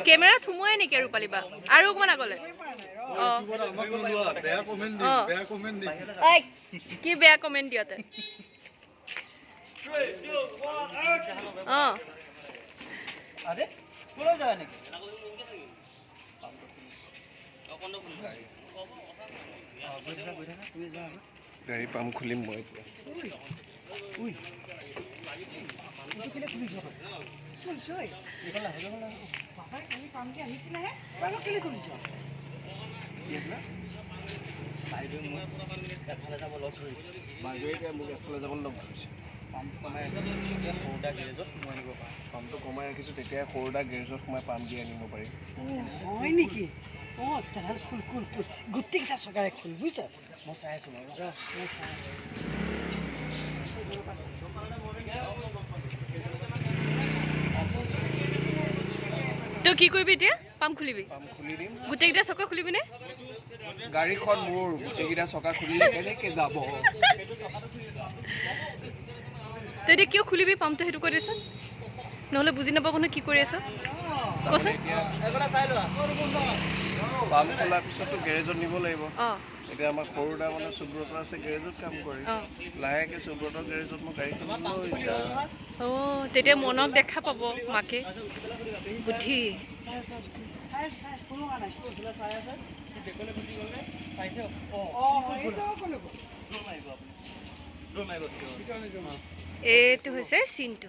camera থুমুৱাই নেকি ৰূপালী বা আৰু অকমান আগলে কি বেয়া কমেণ্ট দিয়তে গাড়ী পাম খুলিম মই পামটো কমাই ৰাখিছোঁ তেতিয়া সৰুদা গেৰেজত সোমাই পাম দি আনিব পাৰিম হয় নেকি তেতিয়াহ'লে খুল খুল খুল গোটেইকেইটা চকাৰে খুল বুজিছ মই চাই আছোঁ তই কি কৰিবি এতিয়া পাম খুলিবি পাম খুলি দিম গোটেইকেইটা চকা খুলিবিনে গাড়ীখন মোৰ গোটেইকেইটা চকা খুলিলে কেনেকৈ যাব তই এতিয়া কিয় খুলিবি পামটো সেইটো কৈ দেচোন নহ'লে বুজি নাপাব নহয় কি কৰি আছ কচোন পাম খোলাৰ পিছতো গেৰেজত নিব লাগিব এতিয়া আমাৰ সৰুদা মানে সুব্ৰত আছে গেৰেজত কাম কৰে লাহেকৈ সুব্ৰতৰ গেৰেজত মই গাড়ীখন লৈ যাওঁ তেতিয়া মনক দেখা পাব মাকে বুদ্ধি এইটো হৈছে চিনটো